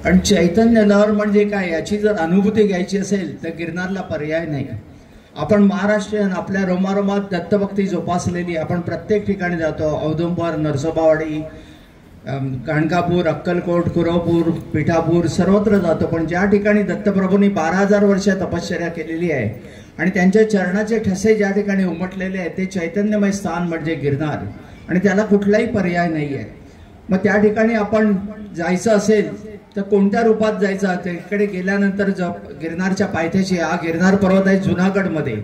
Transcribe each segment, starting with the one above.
आणि चैतन्य लहर म्हणजे काय याची जर अनुभूती घ्यायची असेल तर गिरनारला पर्याय नाही. आपण महाराष्ट्रीयन आपल्या रोमारोमात दत्तभक्ती जोपासलेली, आपण प्रत्येक ठिकाणी जातो, औदुंबर, नरसोबावाडी, गाणगापूर, अक्कलकोट, कुरवपूर, पिठापूर सर्वत्र जातो. पण ज्या ठिकाणी दत्तप्रभूंनी 12,000 वर्ष तपश्चर्या केलेली आहे आणि त्यांच्या चरणाचे ठसे ज्या ठिकाणी उमटलेले आहेत ते चैतन्यमय स्थान म्हणजे गिरनार आणि त्याला कुठलाही पर्याय नाही आहे. मग त्या ठिकाणी आपण जायचं असेल तर कोणत्या रूपात जायचं? तिकडे गेल्यानंतर गिरनारच्या पायथ्याशी हा गिरनार पर्वत आहे जुनागडमध्ये.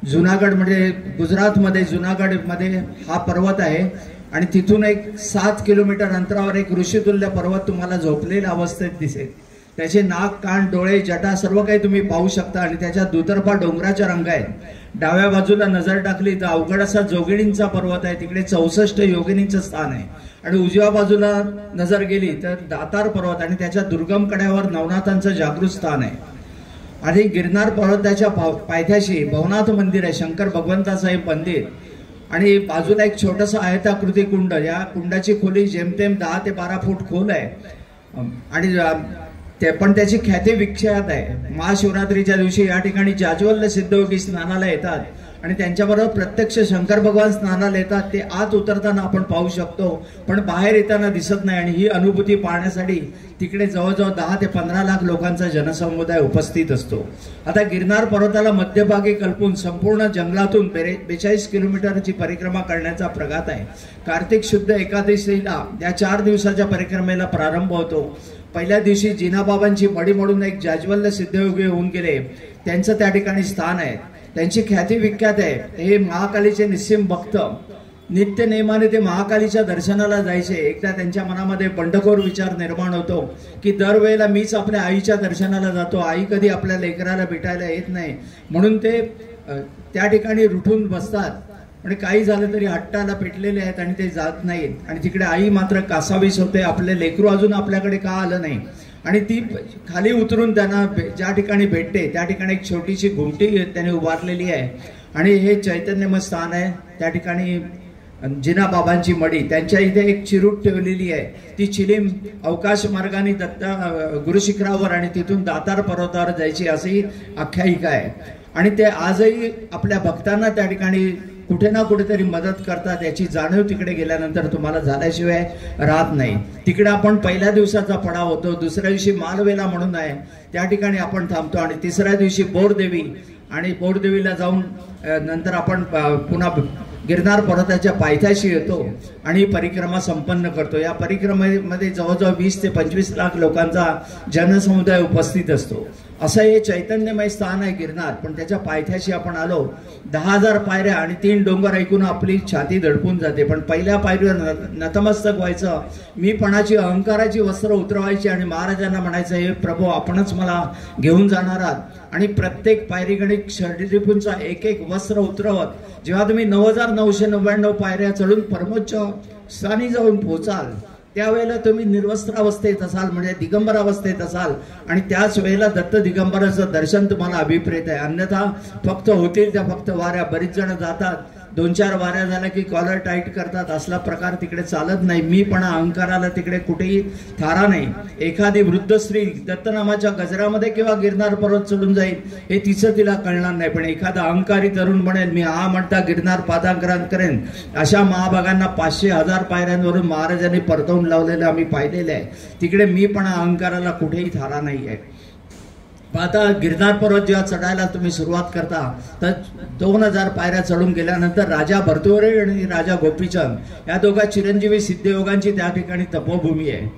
जुनागड म्हणजे गुजरातमध्ये जुनागडमध्ये हा पर्वत आहे आणि तिथून एक 7 किलोमीटर अंतरावर एक ऋषितुल्य पर्वत तुम्हाला झोपलेल्या अवस्थेत दिसेल. त्याचे नाक, कान, डोळे, जटा सर्व काही तुम्ही पाहू शकता आणि त्याच्या दुतर्फा डोंगराच्या रंग आहेत. डाव्या बाजूला नजर टाकली तर अवघड असा जोगिनींचा पर्वत आहे, तिकडे 64 योगिनींचं स्थान आहे. आणि उजव्या बाजूला नजर गेली तर दातार पर्वत आणि त्याच्या दुर्गम कड्यावर नवनाथांचं जागृत स्थान आहे. आणि गिरनार पर्वताच्या पायथ्याशी भवनाथ मंदिर आहे, शंकर भगवंताचं हे मंदिर. आणि बाजूला एक छोटंसं आयताकृती कुंड, या कुंडाची खोली जेमतेम 10 ते 12 फूट खोल आहे. आणि ते पण त्याची ख्याती विख्यात आहे. महाशिवरात्रीच्या दिवशी या ठिकाणी जाज्वल्य सिद्धयोगी स्नानाला येतात आणि त्यांच्याबरोबर प्रत्यक्ष शंकर भगवान स्नानाला येतात. ते आत उतरताना आपण पाहू शकतो पण बाहेर येताना दिसत नाही. आणि ही अनुभूती पाहण्यासाठी तिकडे जवळजवळ 10 ते 15 लाख लोकांचा जनसमुदाय उपस्थित असतो. आता गिरनार पर्वताला मध्यभागी कल्पून संपूर्ण जंगलातून 42 किलोमीटरची परिक्रमा करण्याचा प्रघात आहे. कार्तिक शुद्ध एकादशीला या 4 दिवसाच्या परिक्रमेला प्रारंभ होतो. पहिल्या दिवशी जिनाबाबांची मडी म्हणून एक जाज्वल्य सिद्धयोगी होऊन गेले, त्यांचं त्या ठिकाणी स्थान आहे. त्यांची ख्याती विख्यात आहे. हे महाकालीचे निस्सीम भक्त नित्य नेमाने ते महाकालीच्या दर्शनाला जायचे. एकदा त्यांच्या मनामध्ये बंडखोर विचार निर्माण होतो की दरवेळेला मीच आपल्या आईच्या दर्शनाला जातो, आई कधी आपल्या लेकराला भेटायला येत नाही. म्हणून ते त्या ठिकाणी रुठून बसतात. आणि काही झालं तरी हट्टाला पेटलेले आहेत आणि ते जात नाहीत. आणि तिकडे आई मात्र कासावीस होते, आपले लेकरू अजून आपल्याकडे का आलं नाही. आणि ती खाली उतरून त्यांना ज्या ठिकाणी भेटते त्या ठिकाणी एक छोटीशी घुमटी त्याने उभारलेली आहे. आणि हे चैतन्यमय स्थान आहे. त्या ठिकाणी जिनाबाबांची मडी, त्यांच्या इथे एक चिरूट ठेवलेली आहे. ती चिलीम अवकाश मार्गाने गुरुशिखरावर आणि तिथून दातार पर्वतावर जायची अशी आख्यायिका आहे. आणि ते आजही आपल्या भक्तांना त्या ठिकाणी कुठे ना कुठेतरी मदत करतात. याची जाणीव तिकडे गेल्यानंतर तुम्हाला झाल्याशिवाय राहत नाही. तिकडे आपण पहिल्या दिवसाचा पडाव होतो, दुसऱ्या दिवशी मालवेला म्हणून आहे त्या ठिकाणी आपण थांबतो आणि तिसऱ्या दिवशी बोरदेवी, आणि बोरदेवीला जाऊन नंतर आपण पुन्हा गिरनार पर्वताच्या पायथ्याशी येतो आणि परिक्रमा संपन्न करतो. या परिक्रमेमध्ये जवळजवळ 20 ते 25 लाख लोकांचा जनसमुदाय उपस्थित असतो. असं हे चैतन्यमय स्थान आहे गिरनार. पण त्याच्या पायथ्याशी आपण आलो. 10,000 पायऱ्या आणि 3 डोंगर ऐकून आपली छाती धडकून जाते. पण पहिल्या पायरीवर नतमस्तक व्हायचं, मीपणाची अहंकाराची वस्त्र उतरवायची आणि महाराजांना म्हणायचं, हे प्रभू आपणच मला घेऊन जाणार आहात. आणि प्रत्येक पायरीगणिक षडरिपूंचा एक एक वस्त्र उतरवत जेव्हा तुम्ही 9,999 पायऱ्या चढून परमोच्च स्थानी जाऊन पोहोचाल त्यावेळेला तुम्ही निर्वस्त्र अवस्थेत असाल, म्हणजे दिगंबर अवस्थेत असाल. आणि त्याच वेळेला दत्त दिगंबराचं दर्शन तुम्हाला अभिप्रेत आहे. अन्यथा फक्त होतील त्या फक्त वाऱ्या. बरीच जण जातात, 2-4 वाऱ्या झाल्या की कॉलर टाईट करतात. असला प्रकार तिकडे चालत नाही. मीपणा अहंकाराला तिकडे कुठेही थारा नाही. एखादी वृद्ध स्त्री दत्तनामाच्या गजरामध्ये किंवा गिरनार पर्वत चढून जाईल हे तिचं तिला कळणार नाही. पण एखादा अहंकारी तरुण म्हणेल मी हा म्हणता गिरनार पादांकरण करेन, अशा महाभागांना 500-1000 पायऱ्यांवरून महाराजांनी परतवून लावलेलं आम्ही पाहिलेलं आहे. तिकडे मीपणा अहंकाराला कुठेही थारा नाही आहे. आता गिरनार पर्वत जेव्हा चढायला तुम्ही सुरुवात करता तर 2000 पायऱ्या चढून गेल्यानंतर राजा भर्तृहरी आणि राजा गोपीचंद या दोघा चिरंजीवी सिद्धयोगांची त्या ठिकाणी तपोभूमी आहे.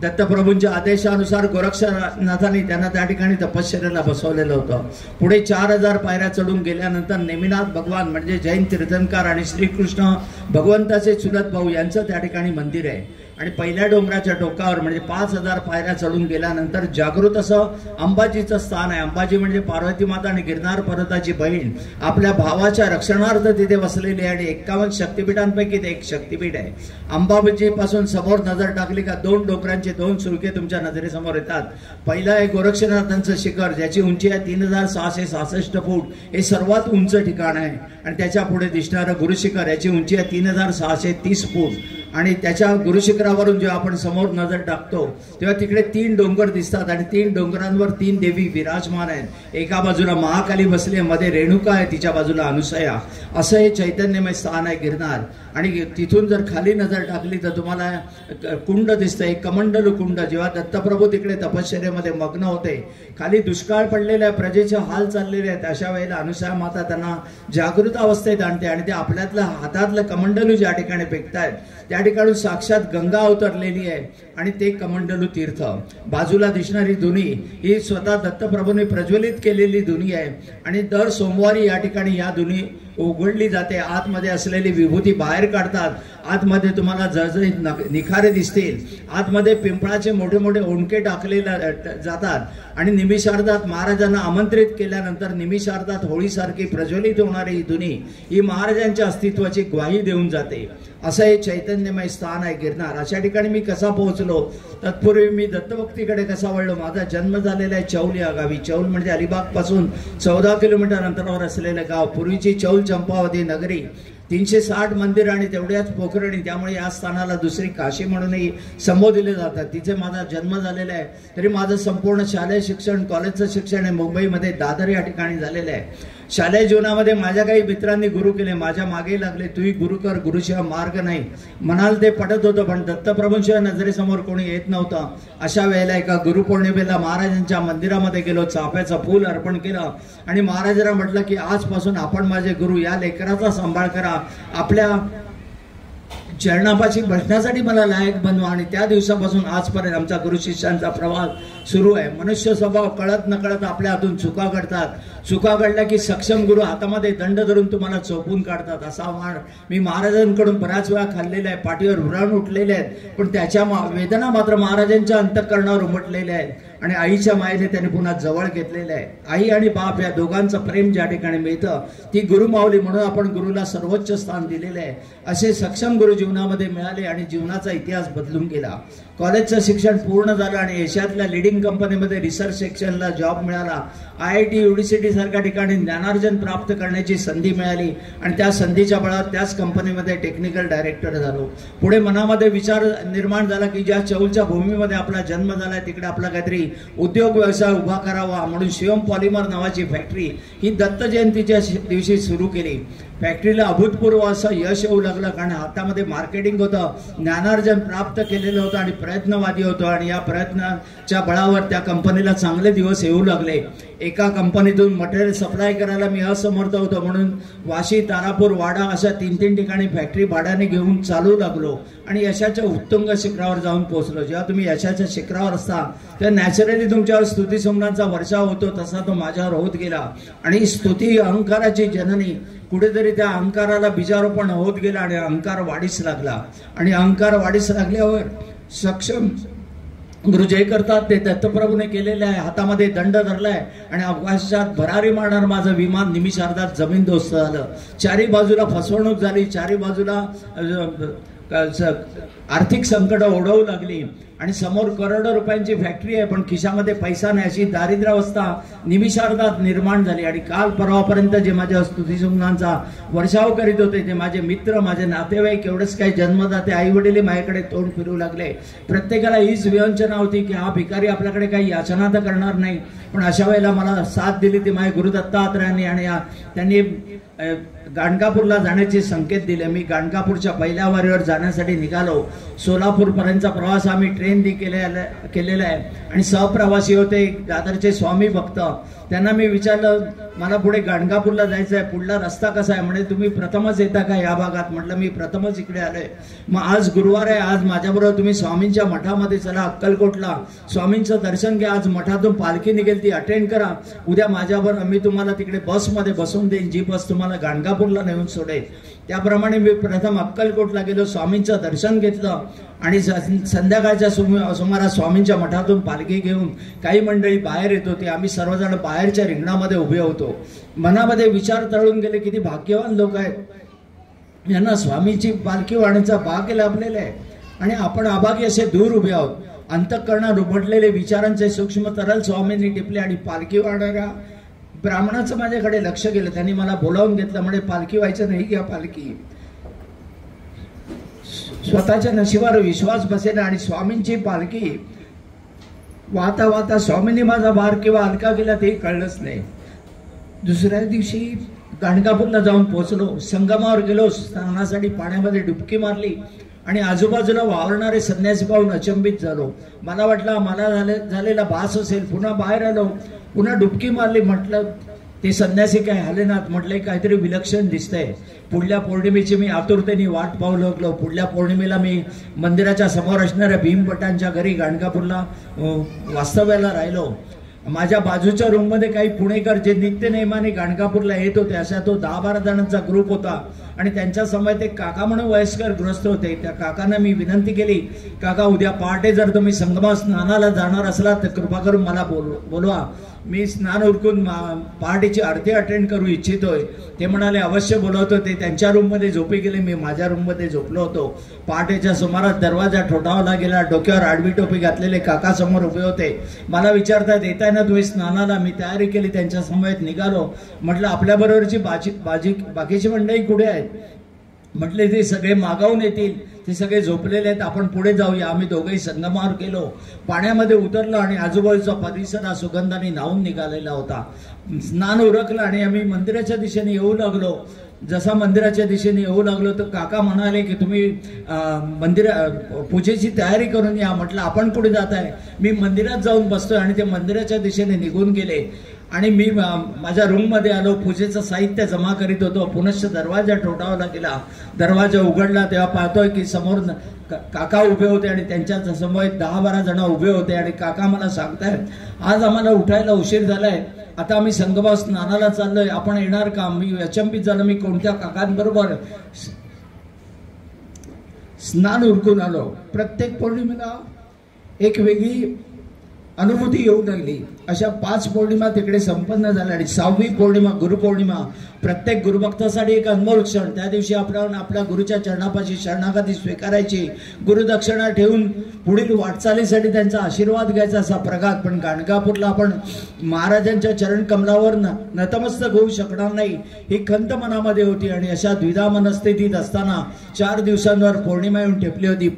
दत्तप्रभूंच्या आदेशानुसार गोरक्षनाथांनी त्यांना त्या ठिकाणी तपश्चर्याला बसवलेलं होतं. पुढे 4000 पायऱ्या चढून गेल्यानंतर नेमिनाथ भगवान म्हणजे जैन तीर्थंकर आणि श्रीकृष्ण भगवंताचे चुलत भाऊ यांचं त्या ठिकाणी मंदिर आहे. आणि पहिल्या डोंगराच्या टोकावर म्हणजे 5000 पायऱ्या चढून गेल्यानंतर जागृत असं अंबाजीचं स्थान आहे. अंबाजी म्हणजे पार्वती माता आणि गिरनार पर्वताची बहीण आपल्या भावाच्या रक्षणार्थ तिथे वसलेली आहे. आणि 51 शक्तिपीठांपैकी ते एक शक्तिपीठ आहे. अंबाबाजी पासून समोर नजर टाकली का 2 डोंगरांचे 2 सुळके तुमच्या नजरेसमोर येतात. पहिला आहे गोरक्षनाथांचं शिखर ज्याची उंची आहे 3666 फूट. हे सर्वात उंच ठिकाण आहे. आणि त्याच्या पुढे दिसणारं गुरुशिखर याची उंची आहे 3630 फूट. आणि त्याच्या गुरुशिखरावरून जेव्हा आपण समोर नजर टाकतो तेव्हा तिकडे 3 डोंगर दिसतात आणि 3 डोंगरांवर 3 देवी विराजमान आहेत. एका बाजूला महाकाली बसली आहे, मध्ये रेणुका आहे, तिच्या बाजूला अनुसया. असं हे चैतन्यमय स्थान आहे गिरनार. आणि तिथून जर खाली नजर टाकली तर तुम्हाला कुंड दिसतं, एक कमंडलू कुंड. जेव्हा दत्तप्रभू तिकडे तपश्चर्येमध्ये मग्न होते, खाली दुष्काळ पडलेला आहे, प्रजेचे हाल चाललेले आहेत, अशा वेळेला अनुसया माता त्यांना जागृत अवस्थेत आणते आणि ते आपल्यातलं हातातलं कमंडलू ज्या ठिकाणी फेकतायत त्या ठिकाणी साक्षात गंगा अवतरलेली आहे. आणि ते कमंडलू तीर्थ, बाजूला दिसणारी धुनी ही स्वतः दत्तप्रभूने प्रज्वलित केलेली धुनी आहे. आणि दर सोमवारी या ठिकाणी या धुनी उघडली जाते. आतमध्ये असलेली विभूती बाहेर काढतात. आतमध्ये तुम्हाला जळजळीत निखारे दिसतील. आतमध्ये पिंपळाचे मोठे मोठे ओंडके टाकले जातात. आणि निमिषार्धात महाराजांना आमंत्रित केल्यानंतर निमिषार्धात होळीसारखी प्रज्वलित होणारी ही धुनी ही महाराजांच्या अस्तित्वाची ग्वाही देऊन जाते. असं हे चैतन्यमय स्थान आहे गिरनार. अशा ठिकाणी मी कसा पोहोचलो, तत्पूर्वी मी दत्तभक्तीकडे कसा वळलो. माझा जन्म झालेला आहे चौल या गावी. चौल म्हणजे अलिबाग पासून 14 किलोमीटर अंतरावर असलेलं गाव. पूर्वीची चौल चंपावती नगरी, 360 मंदिर आणि तेवढ्याच पोखरणी, त्यामुळे या स्थानाला दुसरी काशी म्हणूनही संबोधिले जातात. तिथे माझा जन्म झालेला आहे. तरी माझं संपूर्ण शालेय शिक्षण, कॉलेजचं शिक्षण हे मुंबईमध्ये दादर या ठिकाणी झालेलं आहे. शालेय जीवनामध्ये माझ्या काही मित्रांनी गुरु केले, माझ्या मागे लागले, तूही गुरु कर, गुरुशिवाय मार्ग नाही. म्हणाल ते पटत होतं, पण दत्तप्रभूंशिवाय नजरेसमोर कोणी येत नव्हतं. अशा वेळेला एका गुरुपौर्णिमेला महाराजांच्या मंदिरामध्ये गेलो, चाफ्याचं फूल अर्पण केलं आणि महाराजांना म्हटलं की आजपासून आपण माझे गुरु, या लेकराचा सांभाळ करा, आपल्या चरणापाशी बसण्यासाठी मला लायक बनवा. आणि त्या दिवसापासून आजपर्यंत आमचा गुरु शिष्यांचा प्रवास सुरू आहे. मनुष्य स्वभाव कळत नकळत आपल्या हातून चुका घडतात. चुका घडल्या की सक्षम गुरु हातामध्ये दंड धरून तुम्हाला चोपून काढतात. असा मार मी महाराजांकडून बऱ्याच वेळा खाल्लेला आहे. पाठीवर हुराण उठलेले आहेत, पण त्याच्या वेदना मात्र महाराजांच्या अंतःकरणावर उमटलेल्या आहेत. आणि आईच्या मायेने त्यांनी पुन्हा जवळ घेतलेलं आहे. आई आणि बाप या दोघांचं प्रेम ज्या ठिकाणी मिळतं ती गुरुमाऊली, म्हणून आपण गुरुला सर्वोच्च स्थान दिलेलं आहे. असे सक्षम गुरु जीवनामध्ये मिळाले आणि जीवनाचा इतिहास बदलून गेला. कॉलेजचं शिक्षण पूर्ण झालं आणि एशियातल्या लिडिंग कंपनीमध्ये रिसर्च सेक्शनला जॉब मिळाला. IIT युनिव्हर्सिटी सारख्या ठिकाणी ज्ञानार्जन प्राप्त करण्याची संधी मिळाली आणि त्या संधीच्या बळावर त्याच कंपनीमध्ये टेक्निकल डायरेक्टर झालो. पुढे मनामध्ये विचार निर्माण झाला की ज्या चौलच्या भूमीमध्ये आपला जन्म झालाय तिकडे आपला काहीतरी उद्योग व्यवसाय उभा करावा, म्हणून शिवम पॉलिमर नावाची फॅक्टरी ही दत्त जयंतीच्या दिवशी सुरू केली. फॅक्टरीला अभूतपूर्व असं यश येऊ लागलं, कारण हातामध्ये मार्केटिंग होतं, ज्ञानार्जन प्राप्त केलेलं होतं आणि प्रयत्नवादी होतं. आणि या प्रयत्नाच्या बळावर त्या कंपनीला चांगले दिवस येऊ लागले. एका कंपनीतून मटेरियल सप्लाय करायला मी असमर्थ होतो, म्हणून वाशी, तारापूर, वाडा अशा 3-3 ठिकाणी फॅक्टरी भाड्याने घेऊन चालू लागलो आणि यशाच्या उत्तुंग शिखरावर जाऊन पोहोचलो. जेव्हा तुम्ही यशाच्या शिखरावर असता तेव्हा नॅचरली तुमच्यावर स्तुती सुमनांचा वर्षाव होतो, तसा तो माझ्यावर होत गेला. आणि स्तुती अहंकाराची जननी, कुठेतरी त्या अहंकाराला बीजारोपण होत गेला आणि अहंकार वाढीस लागला. आणि अहंकार वाढीस लागल्यावर सक्षम गुरु जे करतात ते दत्तप्रभूने केलेले आहे. हातामध्ये दंड धरलाय आणि आकाशात भरारी मारणार माझं विमान निमिषार्धात जमीनदोस्त झालं. चारी बाजूला फसवणूक झाली, चारी बाजूला आर्थिक संकट ओढवू लागली आणि समोर करोडो रुपयांची फॅक्टरी आहे, पण खिशामध्ये पैसा नाही, अशी दारिद्र्यावस्था निमिषार्धात निर्माण झाली. आणि काल परवापर्यंत जे माझ्या स्तुतीसुमनांचा वर्षाव करीत होते ते माझे मित्र, माझे नातेवाईक, एवढंच काही जन्मदाते आई वडील माझ्याकडे तोंड फिरू लागले. प्रत्येकाला हीच विवंचना होती की हा भिकारी आपल्याकडे काही याचना तर करणार नाही. पण अशा वेळेला मला साथ दिली ती माझे गुरु दत्तात्रयांनी आणि त्यांनी गाणगापूरला जाण्याचे संकेत दिले. मी गाणगापूरच्या पहिल्या वारीवर जाण्यासाठी निघालो. सोलापूरपर्यंतचा प्रवास आम्ही ट्रेनने केलेला आहे आणि सहप्रवासी होते दादरचे स्वामी भक्त. त्यांना मी विचारलं, मला पुढे गाणगापूरला जायचं आहे, पुढला रस्ता कसा आहे? म्हणजे तुम्ही प्रथमच येता का या भागात? म्हटलं मी प्रथमच इकडे आलोय. मग आज गुरुवार आहे, आज माझ्याबरोबर तुम्ही स्वामींच्या मठामध्ये चला, अक्कलकोटला स्वामींचं दर्शन घ्या. आज मठातून पालखी निघेल, ती अटेंड करा. उद्या माझ्याबरोबर मी तुम्हाला तिकडे बसमध्ये बसवून देईन, जी बस तुम्हाला गाणगापूरला नेऊन सोडेल. त्याप्रमाणे मी प्रथम अक्कलकोटला गेलो, स्वामींचं दर्शन घेतलं आणि संध्याकाळच्या सुमारास स्वामींच्या मठातून पालखी घेऊन काही मंडळी बाहेर येत होती. आम्ही सर्वजण बाहेरच्या रिंगणामध्ये उभे होतो. मनामध्ये विचार तळून गेले, किती भाग्यवान लोक आहेत, यांना स्वामींची पालखी वाहण्याचा भाग्य लाभलेलं आहे आणि आपण अभागी असे दूर उभे आहोत. अंतःकरणात उमटलेले विचारांचे सूक्ष्म तरल स्वामींनी टिपले आणि पालखी वाहणाऱ्या ब्राह्मणाचं माझ्याकडे लक्ष गेलं. त्यांनी मला बोलावून घेतलं, म्हणजे पालखी व्हायचं नाही, घ्या पालखी. स्वतःच्या नशिबावर विश्वास बसेल आणि स्वामींची पालखी वाहता वाहता स्वामींनी माझा भार किंवा हलका केला ते कळलंच नाही. दुसऱ्या दिवशी गाणगापूरला जाऊन पोहोचलो. संगमावर गेलो, स्नानासाठी पाण्यामध्ये डुबकी मारली आणि आजूबाजूला वावरणारे संन्यासी पाहून अचंबित झालो. मला वाटलं मला झालेला भास असेल. पुन्हा बाहेर आलो, पुन्हा डुबकी मारली. म्हटलं ते संन्यासी काय हालेनाथ. म्हटलं काहीतरी विलक्षण दिसतंय. पुढल्या पौर्णिमेची मी आतुरतेने वाट पाहू लागलो. पुढल्या पौर्णिमेला मी मंदिराच्या समोर असणाऱ्या भीमभटांच्या घरी गाणगापूरला वास्तव्याला राहिलो. माझ्या बाजूच्या रूममध्ये काही पुणेकर जे नित्यनेमाने गाणगापूरला येत होते, अशा तो 10-12 जणांचा ग्रुप होता आणि त्यांच्या समोर एक काका म्हणून वयस्कर गृहस्थ होते. त्या काकांना मी विनंती केली, काका उद्या पहाटे जर तुम्ही संगमा स्नानाला जाणार असलात तर कृपा करून मला बोलवा. मी स्नान उरकून पहाटेची आरती अटेंड करू इच्छितोय. ते म्हणाले अवश्य बोलवतो. ते त्यांच्या रूममध्ये झोपी गेले, मी माझ्या रूममध्ये झोपलो होतो. पहाटेच्या सुमारास दरवाजा ठोठावला गेला. डोक्यावर आडवी टोपी घातलेले काका समोर उभे होते. मला विचारतात येताय ना तुम्ही स्नानाला. मी तयारी केली, त्यांच्या समवेत निघालो. म्हटलं आपल्या बरोबरची बाकीची मंडळी कुठे आहेत. म्हटले ते सगळे मागावून येतील, ते सगळे झोपलेले आहेत, आपण पुढे जाऊया. आम्ही दोघेही संगमावर गेलो. पाण्यामध्ये उतरलो आणि आजूबाजूचा परिसर हा सुगंधाने न्हावून निघालेला होता. स्नान उरकलं आणि आम्ही मंदिराच्या दिशेने येऊ लागलो. जसा मंदिराच्या दिशेने येऊ लागलो तर काका म्हणाले की तुम्ही पूजेची तयारी करून या. म्हटलं आपण कुठे जात आहे. मी मंदिरात जाऊन बसतोय आणि ते मंदिराच्या दिशेने निघून गेले आणि मी माझ्या रूममध्ये आलो. पूजेचं साहित्य जमा करीत होतो. पुनश्च दरवाजा ठोठावला गेला. दरवाजा उघडला तेव्हा पाहतोय की समोर काका उभे होते आणि त्यांच्या समोर 10-12 जण उभे होते आणि काका मला सांगतायत आज आम्हाला उठायला उशीर झालाय, आता आम्ही संगमा स्नानाला चाललोय, आपण येणार का. मी अचंबित झालो. मी कोणत्या काकांबरोबर स्नान उरकून आलो. प्रत्येक पौर्णिमेला एक वेगळी अनुभूती येऊ लागली. अशा 5 पौर्णिमा तिकडे संपन्न झाल्या आणि 6वी पौर्णिमा गुरुपौर्णिमा प्रत्येक गुरुभक्तासाठी एक अनमोल क्षण. त्या दिवशी आपण आपल्या गुरुच्या चरणापाशी शरणागती स्वीकारायची, गुरुदक्षिणा ठेवून पुढील वाटचालीसाठी त्यांचा आशीर्वाद घ्यायचा असा प्रघात. पण गाणगापूरला आपण महाराजांच्या चरण कमलावर नतमस्तक होऊ शकणार नाही ही खंत मनामध्ये होती आणि अशा द्विधा मनस्थितीत असताना 4 दिवसांवर पौर्णिमा येऊन ठेपली होती.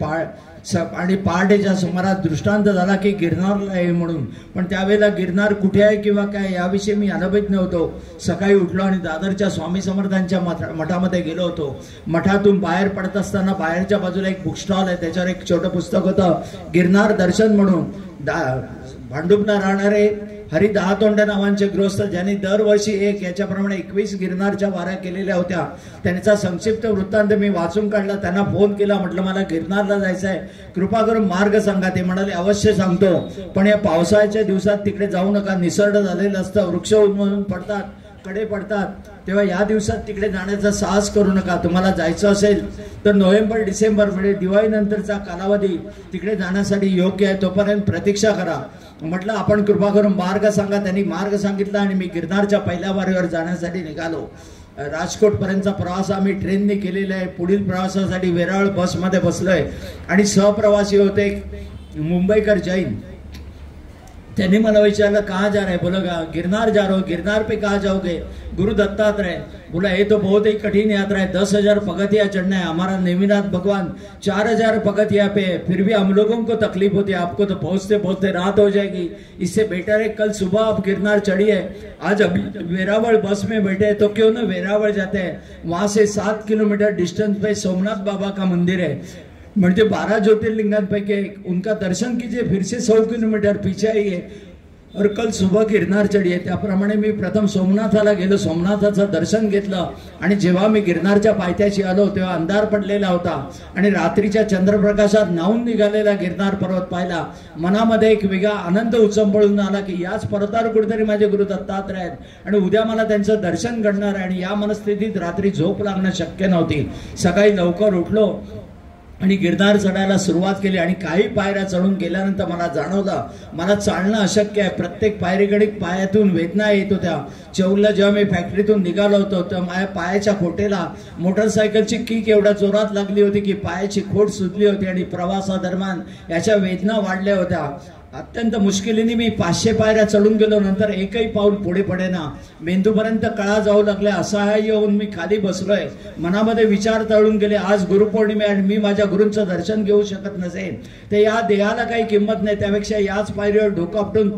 आणि पहाटेच्या सुमारास दृष्टांत झाला की गिरनारला आहे म्हणून. पण त्यावेळेला गिरनार कुठे आहे किंवा काय याविषयी मी अनभिज्ञ नव्हतो. सकाळी उठलो आणि दादरच्या स्वामी समर्थांच्या मठामध्ये गेलो होतो. मठातून बाहेर पडत असताना बाहेरच्या बाजूला एक बुक स्टॉल आहे, त्याच्यावर एक छोटं पुस्तक होतं गिरनार दर्शन म्हणून. भांडुपला राहणारे हरी दहातोंड नावांचे गृहस्थ ज्यांनी दरवर्षी याच्याप्रमाणे 21 गिरनारच्या वाऱ्या केलेल्या होत्या, त्यांचा संक्षिप्त वृत्तांत मी वाचून काढला. त्यांना फोन केला, म्हटलं मला गिरनारला जायचं आहे, कृपा करून मार्ग सांगा. ते म्हणाले अवश्य सांगतो, पण या पावसाळ्याच्या दिवसात तिकडे जाऊ नका, निसर्ग झालेलं असतं, वृक्ष उन्मळून पडतात, कडे पडतात, तेव्हा या दिवसात तिकडे जाण्याचा साहस करू नका. तुम्हाला जायचं असेल तर नोव्हेंबर-डिसेंबर म्हणजे दिवाळीनंतरचा कालावधी तिकडे जाण्यासाठी योग्य आहे, तोपर्यंत प्रतीक्षा करा. म्हटलं आपण कृपा करून मार्ग सांगा. त्यांनी मार्ग सांगितला आणि मी गिरनारच्या पहिल्या वारीवर जाण्यासाठी निघालो. राजकोटपर्यंतचा प्रवास आम्ही ट्रेनने केलेला आहे. पुढील प्रवासासाठी वेरावळ बसमध्ये बसलोय आणि सहप्रवासी होते मुंबईकर जैन. त्यांनी मला विचारलं कहाँ जा रहे हैं. बोला गिरनार जा रहा हूँ. गिरनार पे कहाँ जाओगे. गुरु दत्तात्रेय. बोला ये तो बहुत ही कठिन यात्रा है, 10,000 पगथिया चढ़ना है. हमारा नेमिनाथ भगवान 4,000 पगथिया पे है, फिर भी हम लोगों को तकलीफ होती है, आपको तो पहुंचते पहुंचते रात हो जाएगी. इससे बेटर है कल सुबह आप गिरनार चढ़िए. आज अभी वेरावल बस में बैठे हैं तो क्यों ना वेरावल जाते हैं. वहां से 7 किलोमीटर डिस्टेंस पे सोमनाथ बाबा का मंदिर है, म्हणजे 12 ज्योतिर्लिंगांपैकी उनका दर्शन कीजिए. फिर से 100 किलोमीटर पीछे आइए और कल सुबह गिरनार चढिये. त्याप्रमाणे मी प्रथम सोमनाथाला गेलो, सोमनाथाचं दर्शन घेतलं आणि जेव्हा मी गिरनारच्या पायथ्याशी आलो तेव्हा अंधार पडलेला होता आणि रात्रीच्या चंद्रप्रकाशात न्हावून निघालेला गिरनार पर्वत पाहिला. मनामध्ये एक वेगळा आनंद उचंबळून आला की याच पर्वतावर कुठेतरी माझे गुरु दत्तात्रय आहेत आणि उद्या मला त्यांचं दर्शन घडणार आहे. आणि या मनस्थितीत रात्री झोप लागणं शक्य नव्हती. सकाळी लवकर उठलो आणि गिरनार चढायला सुरुवात केली आणि काही पायऱ्या चढून गेल्यानंतर मला जाणवलं मला चालणं अशक्य आहे. प्रत्येक पायरीकडे पायातून वेदना येत होत्या. चौलला जेव्हा मी फॅक्टरीतून निघालो होतो तर माझ्या पायाच्या खोटेला मोटरसायकलची किक एवढ्या जोरात लागली होती की पायाची खोट सुजली होती आणि प्रवासादरम्यान याच्या वेदना वाढल्या होत्या. अत्यंत मुश्किलीने मी 500 पायऱ्या चढून गेलो. नंतर एकही पाऊल पुढे पडेना. मेंदूपर्यंत कळा जाऊ लागल्या. असहाय्य होऊन मी खाली बसलोय. मनामध्ये विचार तळून गेले, आज गुरुपौर्णिमे आणि मी माझ्या गुरूंचं दर्शन घेऊ शकत नसेल तर या देहाला काही किंमत नाही. त्यापेक्षा याच पायरीवर डोकं आपटून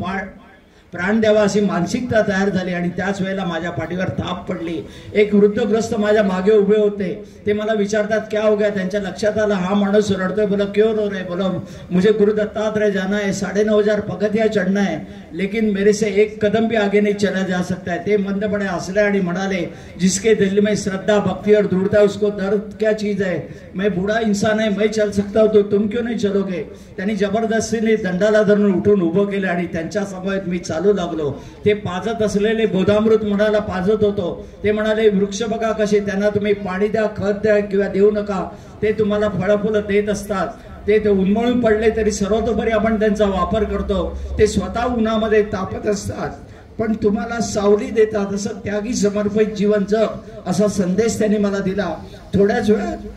प्राण द्यावा अशी मानसिकता तयार झाली. आणि त्याच वेळेला माझ्या पाठीवर थाप पडली. एक वृद्धग्रस्त माझ्या मागे उभे होते. ते मला विचारतात क्या हो गया. त्यांच्या लक्षात आलं हा माणूस रडतोय. बोला क्यों रो रहे. बोला मुझे गुरु दत्तात्रेय जाना है, 9,500 पगथिया चढ़ना है, लेकिन मेरे से एक कदम भी आगे नहीं चला जा सकता है. ते मंदपणे हसले आणि म्हणाले, जिसके दिल में श्रद्धा भक्ति और दृढ़ता है उसको दर्द क्या चीज है. मैं बूढ़ा इंसान है, मैं चल सकता हूं तो तुम क्यों नहीं चलोगे. त्यांनी जबरदस्तीने दंडाला धरून उठून उभं केलं आणि त्यांच्या समवेत मी चालू लागलो. ते पाजत असलेले बोधामृत म्हणाला पाजत होतो. ते म्हणाले, वृक्ष बघा कसे, त्यांना तुम्ही पाणी द्या, खत द्या किंवा देऊ नका, ते तुम्हाला फळफुलं देत असतात. ते उन्मळून पडले तरी सर्वतोपरी आपण त्यांचा वापर करतो. ते स्वतः उन्हामध्ये तापत असतात पण तुम्हाला सावली देतात. असं त्यागी समर्पित जीवन जग असा संदेश त्यांनी मला दिला. थोड्याच वेळात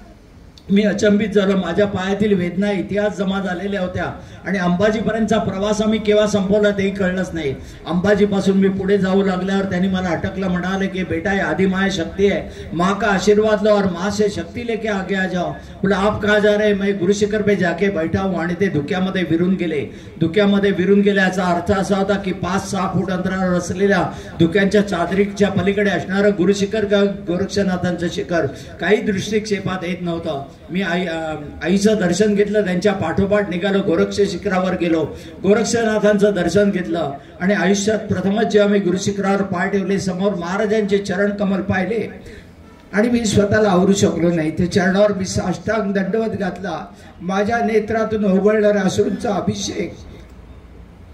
मी अचंबित झालो. माझ्या पायातील वेदना इतिहास जमा झालेल्या होत्या आणि अंबाजीपर्यंतचा प्रवास आम्ही केव्हा संपवला तेही कळलंच नाही. अंबाजीपासून मी पुढे जाऊ लागल्यावर त्यांनी मला अटकलं. म्हणाले की बेटा ये आदि माया शक्ति है, माँ का आशीर्वाद लो और माँ से शक्ति लेके आगे आ जाओ. बोला आप कहाँ जा रहे. मैं गुरु शिखर पे जाके बैठा हूँ. आणि ते धुक्यामध्ये विरून गेले. धुक्यामध्ये विरून गेल्याचा अर्थ असा होता की 5-6 फूट अंतरावर असलेल्या धुक्यांच्या चादरीच्या पलीकडे असणारं गुरु शिखर गोरक्षनाथांचं शिखर काही दृष्टिक्षेपात येत नव्हतं. मी आईचं दर्शन घेतलं. त्यांच्या पाठोपाठ निघालो. गोरक्ष शिखरावर गेलो. गोरक्षनाथांचं दर्शन घेतलं आणि आयुष्यात प्रथमच जेव्हा मी गुरु शिखरावर पाय ठेवले, समोर महाराजांचे चरण कमल पाहिले आणि मी स्वतःला आवरू शकलो नाही. ते चरणावर मी साष्टांग दंडवत घातला. माझ्या नेत्रातून ओघळणाऱ्या अश्रूंचा अभिषेक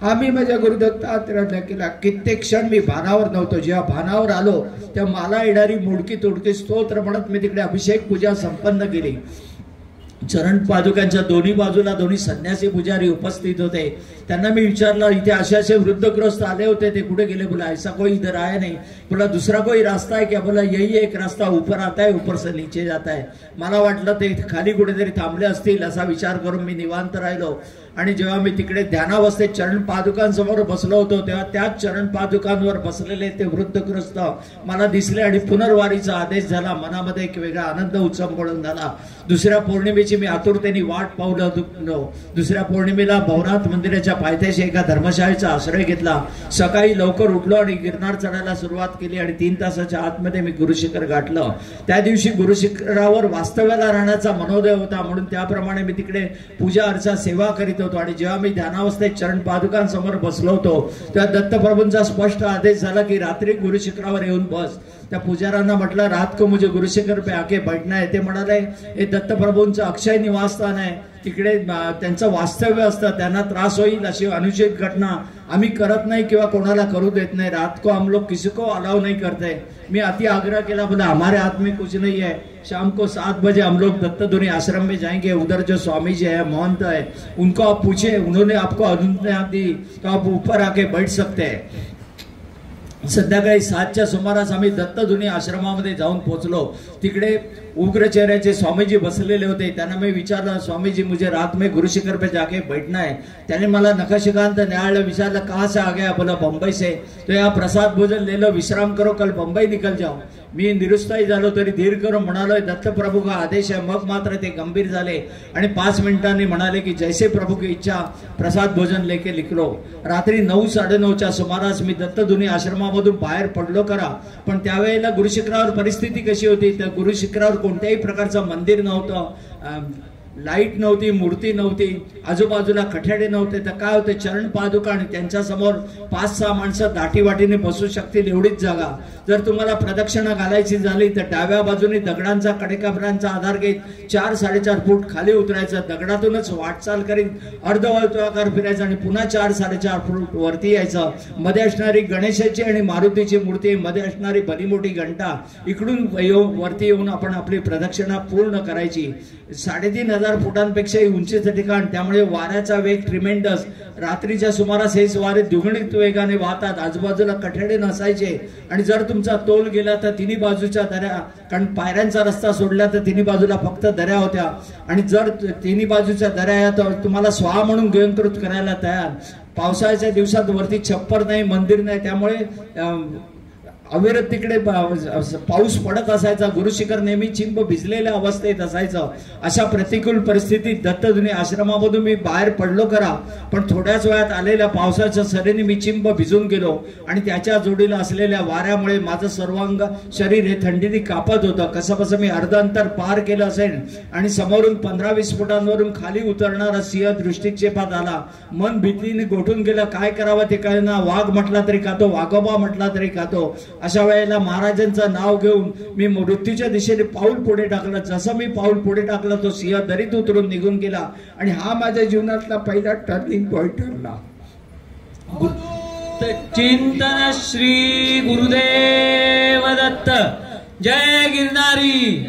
आम्ही माझ्या गुरुदत्तात्रेयांना केला. कित्येक क्षण मी भानावर नव्हतो. जेव्हा भानावर आलो तेव्हा मला येणारी मोडकी तोडकी स्तोत्र म्हणत मी तिकडे अभिषेक पूजा संपन्न केली. चरण पादुकांच्या दोन्ही बाजूला दोन्ही संन्यासी पुजारी उपस्थित होते. त्यांना मी विचारलं, इथे असे वृद्धग्रस्त आले होते, ते कुठे गेले. बोला ऐसा कोई इधर आया नहीं. बोला दूसरा कोई रास्ता है क्या. बोला यही एक रास्ता ऊपर आता है, ऊपर से नीचे जाता है. मला वाटलं ते खाली कुठेतरी थांबले असतील असा विचार करून मी निवांत राहिलो. आणि जेव्हा मी तिकडे ध्यानावस्थेत चरण पादुकांसमोर बसलो होतो तेव्हा त्याच चरण पादुकांवर बसलेले ते वृद्धग्रस्त मला दिसले आणि पुनर्वारीचा आदेश झाला. मनामध्ये एक वेगळा आनंद उत्सव पडून झाला. दुसऱ्या पौर्णिमेची मी आतुरतेने वाट पाहलो. दुसऱ्या पौर्णिमेला भवनाथ मंदिराच्या पायथ्याशी एका धर्मशाळेचा आश्रय घेतला. सकाळी लवकर उठलो आणि गिरनार चढायला सुरुवात केली आणि 3 तासाच्या आतमध्ये मी गुरुशिखर गाठलं. त्या दिवशी गुरुशिखरावर वास्तव्याला राहण्याचा मनोदय होता म्हणून त्याप्रमाणे मी तिकडे पूजा अर्चा सेवा करीत होतो. आणि जेव्हा मी ध्यानावस्थेत चरण पादुकांसमोर बसलो होतो तेव्हा दत्तप्रभूंचा स्पष्ट आदेश झाला की रात्री गुरुशिखरावर येऊन बस. त्या पुजाऱ्यांना म्हटलं, रात को मुझे गुरुशिखर पे आके बैठना है. ते म्हणाले, हे दत्तप्रभूंचं अक्षय निवासस्थान आहे, तिकडे त्यांचं वास्तव्य असतं, त्यांना त्रास होईल अशी अनुचित घटना आम्ही करत नाही किंवा कोणाला करू देत नाही. रात को हम लोग किसी को अलाउ नहीं करते. मी अति आग्रह केला. बोला हमारे हाथ में कुछ नहीं है. शाम को 7 बजे हम लोग दत्तधुनी आश्रम में जाएंगे. उधर जो स्वामी जी है, महंत है, उनको आप पूछे, उन्होंने आपको अनुज्ञा दी तो आप ऊपर आके बैठ सकते हैं. संध्याकाळी 7च्या सुमारास आम्ही दत्तधुनी आश्रमामध्ये जाऊन पोहोचलो. तिकडे उग्र चेहऱ्याचे स्वामीजी बसलेले होते. त्यांना मी विचारलं, स्वामीजी मुझे रात में गुरुशिखर पे जाके बैठना है. त्याने मला नखशिकांत न्यायालय विचारलं, कहाँ से आ गया. बोला बंबई से. तो यहाँ प्रसाद भोजन ले लो, विश्राम करो, कल बंबई निकल जाओ. मी निरुत्साही झालो तरी धीर करून म्हणालोय, दत्तप्रभू का आदेश आहे. मग मात्र ते गंभीर झाले आणि 5 मिनिटांनी म्हणाले की जैसे प्रभू की इच्छा, प्रसाद भोजन लेके निकलो. रात्री 9-9:30च्या सुमारास मी दत्तधुनी आश्रमामधून बाहेर पडलो करा. पण त्यावेळेला गुरुशिखरावर परिस्थिती कशी होती. त्या गुरुशिखरावर कोणत्याही प्रकारचं मंदिर नव्हतं, लाईट नव्हती, मूर्ती नव्हती, आजूबाजूला कठडे नव्हते. तर काय होते, चरण पादुका आणि त्यांच्या समोर 5-6 माणसं दाटीवाटीने बसू शकतील एवढीच जागा. जर तुम्हाला प्रदक्षिणा घालायची झाली तर डाव्या बाजूने दगडांचा कडेकबरांचा आधार घेत 4-4.5 फूट खाली उतरायचं. दगडातूनच वाटचाल करीत अर्धवर्तुळाकार फिरायचं आणि पुन्हा 4-4.5 फूट वरती यायचं. मध्ये असणारी गणेशाची आणि मारुतीची मूर्ती, मध्ये असणारी भली मोठी घंटा, इकडून वरती येऊन आपण आपली प्रदक्षिणा पूर्ण करायची. 3,500 3000 फुटांपेक्षाही उंचीचं ठिकाण, त्यामुळे वाऱ्याचा वेग ट्रिमेंडस. रात्रीच्या सुमारास हेच वारे द्विगुणित वेगाने वाहतात. आजूबाजूला कठडे नसायचे आणि जर तुमचा तोल गेला तर तिन्ही बाजूच्या दऱ्या, कारण पायऱ्यांचा रस्ता सोडला तर तिन्ही बाजूला फक्त दऱ्या होत्या आणि जर तिन्ही बाजूच्या दऱ्या तर तुम्हाला स्वाहा म्हणून गिळंकृत करायला तयार. पावसाळ्याच्या दिवसात वरती छप्पर नाही, मंदिर नाही, त्यामुळे अविरत तिकडे पाऊस पडत असायचा. गुरुशिखर नेहमी चिंब भिजलेल्या अवस्थेत असायचं. अशा प्रतिकूल परिस्थितीत दत्तधुनी आश्रमामधून मी बाहेर पडलो खरा, पण थोड्याच वेळात आलेल्या पावसाच्या सरीने मी चिंब भिजून गेलो आणि त्याच्या जोडीला असलेल्या वाऱ्यामुळे माझं सर्वांग शरीर हे थंडीने कापत होतं. कसं मी अर्ध अंतर पार केलं असेल आणि समोरून 15-20 फुटांवरून खाली उतरणारा सिंह दृष्टिक्षेपात आला. मन भीतीने गोठून गेलं. काय करावं ते कळेना. वाघ म्हटला तरी खातो, वाघोबा म्हटला तरी खातो. अशा वेळेला महाराजांचं नाव घेऊन मी मृत्यूच्या दिशेने पाऊल पुढे टाकलं. जसं मी पाऊल पुढे टाकलं तो सिंह दरीत उतरून निघून गेला आणि हा माझ्या जीवनातला पहिला टर्निंग पॉइंट ठरला. चिंतन श्री गुरुदेव दत्त. जय गिरनारी.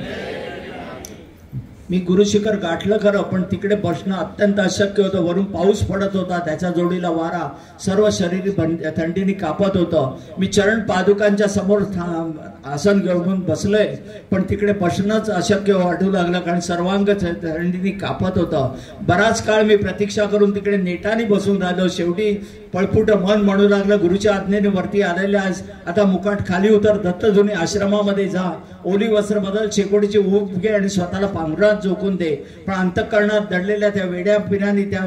मी गुरुशिखर गाठलं खरं, पण तिकडे बसणं अत्यंत अशक्य होतं. वरून पाऊस पडत होता, त्याच्या जोडीला वारा, सर्व शरीर थंडीने कापत होतं. मी चरण पादुकांच्या समोर आसन घेऊन बसलोय, पण तिकडे बसणंच अशक्य वाटू लागलं, कारण सर्वांग थंडीने कापत होतं. बराच काळ मी प्रतीक्षा करून तिकडे नेटाने बसून राहिलो. शेवटी पळपुट मन म्हणू लागलं, गुरुच्या आज्ञेने वरती आलेल्या आता मुकाट खाली उतर, दत्तधुनी आश्रमामध्ये जा, ओली वस्त्र बदल, शेकोटीची ऊब घे आणि स्वतःला पांघरात झोकून दे. पण अंतःकरणात दडलेल्या त्या वेड्या पिरांनी, त्या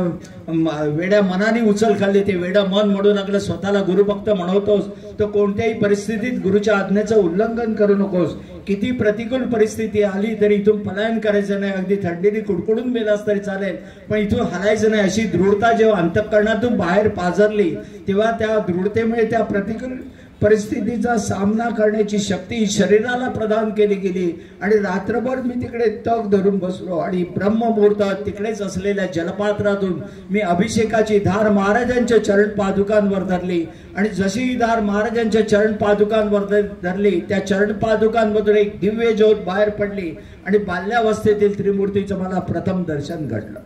वेड्या मनाने उचल खाल्ली. ते वेडं मन म्हणू लागलं, स्वतःला गुरुभक्त म्हणवतोस तो कोणत्याही परिस्थितीत गुरुच्या आज्ञेचं उल्लंघन करू नकोस. किती प्रतिकूल परिस्थिती आली तरी इथून पलायन करायचं नाही. अगदी थंडीने कुडकुडून मेलास तरी चालेल, पण इथून हलायचं नाही. अशी दृढता जेव्हा अंतःकरणातून बाहेर पाझरली, तेव्हा त्या दृढतेमुळे त्या प्रतिकूल परिस्थितीचा सामना करण्याची शक्ती शरीराला प्रदान केली गेली. आणि रात्रभर मी तिकडे तग धरून बसलो आणि ब्रह्ममुहूर्तात तिकडेच असलेल्या जलपात्रातून मी अभिषेकाची धार महाराजांच्या चरण पादुकांवर धरली. आणि जशी ही धार महाराजांच्या चरण पादुकांवर धरली, त्या चरण पादुकांमधून एक दिव्य ज्योत बाहेर पडली आणि बाल्यावस्थेतील त्रिमूर्तीचं मला प्रथम दर्शन घडलं.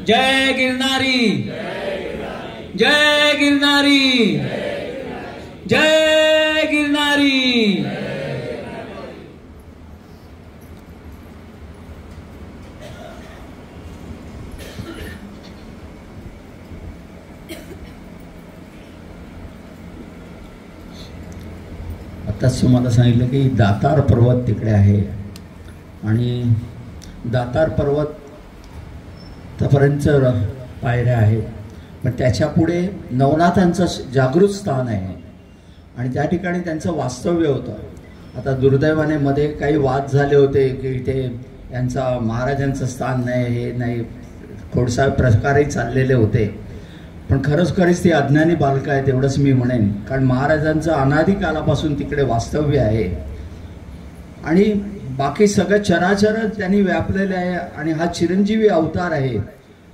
जय गिरनारी. जय गिरनारी. जय गिरनारी. आताच तुम्हाला सांगितलं की दातार पर्वत तिकडे आहे आणि दातार पर्वत पर्यंत पायऱ्या आहेत, पण त्याच्या पुढे नवनाथांचं जागृत स्थान आहे आणि त्या ठिकाणी त्यांचं वास्तव्य होतं. आता दुर्दैवाने मध्ये काही वाद झाले होते की इथे यांचा महाराजांचं स्थान नाही, हे नाही, थोडसा प्रकारही चाललेले होते. पण खरंच ती अज्ञानी बालकं आहेत एवढंच मी म्हणेन, कारण महाराजांचं अनादी कालापासून तिकडे वास्तव्य आहे आणि बाकी सगळं चराचर त्यांनी व्यापलेलं आहे आणि हा चिरंजीवी अवतार आहे.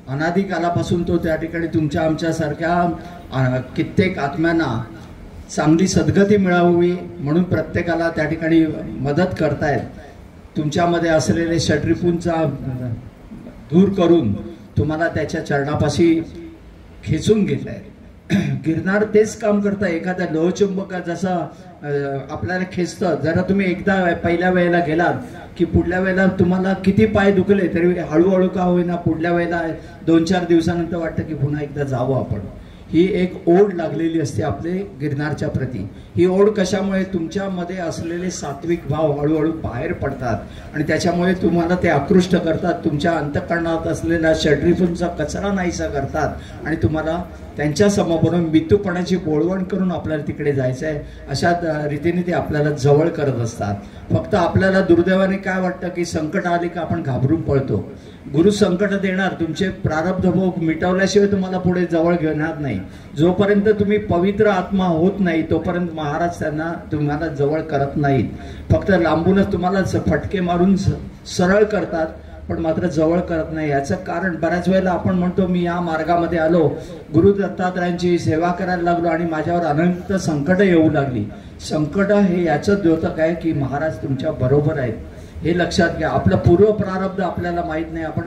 अनादी कालापासून तो त्या ठिकाणी तुमच्या आमच्यासारख्या कित्येक आत्म्यांना चांगली सद्गती मिळावी म्हणून प्रत्येकाला त्या ठिकाणी मदत करतायत. तुमच्यामध्ये असलेले षड्रिपूंचा दूर करून तुम्हाला त्याच्या चरणापाशी खेचून घेतलंय. गिरनार तेच काम करतं. एखाद्या लोहचुंबक जसं आपल्याला खेचतं, जरा तुम्ही एकदा पहिल्या वेळेला गेलात की पुढल्या वेळेला तुम्हाला किती पाय दुखले तरी हळूहळू का होईना पुढल्या वेळेला 2-4 दिवसानंतर वाटतं की पुन्हा एकदा जावं आपण. ही एक ओढ लागलेली असते आपले गिरनारच्या प्रती. ही ओढ कशामुळे? तुमच्यामध्ये असलेले सात्विक भाव हळूहळू बाहेर पडतात आणि त्याच्यामुळे तुम्हाला ते आकृष्ट करतात. तुमच्या अंतःकरणात असलेला षड्रिपूंचा कचरा नाहीसा करतात आणि तुम्हाला त्यांच्या समोरून मितूपणाची बोळवण करून आपल्याला तिकडे जायचं आहे अशा रीतीने ते आपल्याला जवळ करत असतात. फक्त आपल्याला दुर्दैवाने काय वाटतं की संकट आले का आपण घाबरून पळतो. गुरु संकट देणार, तुमचे प्रारब्ध भोग मिटवल्याशिवाय तुम्हाला पुढे जवळ घेणार नाही. जोपर्यंत तुम्ही पवित्र आत्मा होत नाही तोपर्यंत महाराज त्यांना तुम्हाला जवळ करत नाहीत. फक्त लांबूनच तुम्हाला फटके मारून सरळ करतात. पण मात्र जवळ करत नाही. याचं कारण बऱ्याच वेळेला आपण म्हणतो मी या मार्गामध्ये आलो, गुरु दत्तात्रयांची सेवा करायला लागलो आणि माझ्यावर अनंत संकट येऊ लागली. संकट हे याचं द्योतक आहे की महाराज तुमच्या बरोबर आहेत हे लक्षात घ्या. आपलं पूर्व प्रारब्ध आपल्याला माहीत नाही. आपण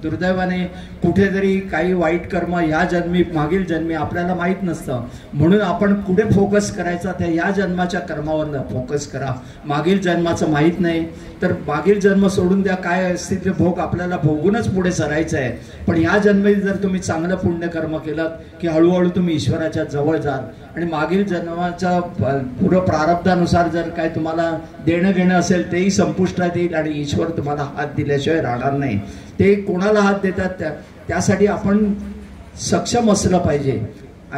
दुर्दैवाने कुठेतरी काही वाईट कर्म ह्या जन्मी मागील जन्मी आपल्याला माहीत नसतं. म्हणून आपण कुठे फोकस करायचा, त्या या जन्माच्या कर्मावर फोकस करा. मागील जन्माचं माहीत नाही तर मागील जन्म सोडून द्या, काय असतील ते भोग आपल्याला भोगूनच पुढे सरायचं आहे. पण या जन्मी जर तुम्ही चांगलं पुण्यकर्म केलं की हळूहळू तुम्ही ईश्वराच्या जवळ जाल आणि मागील जन्माच्या पूर्व प्रारब्धानुसार जर काय तुम्हाला देणं घेणं असेल तेही संपुष्टात येईल आणि ईश्वर तुम्हाला हात दिल्याशिवाय राहणार नाही. ते कोणाला हात देतात त्यासाठी आपण सक्षम असलं पाहिजे.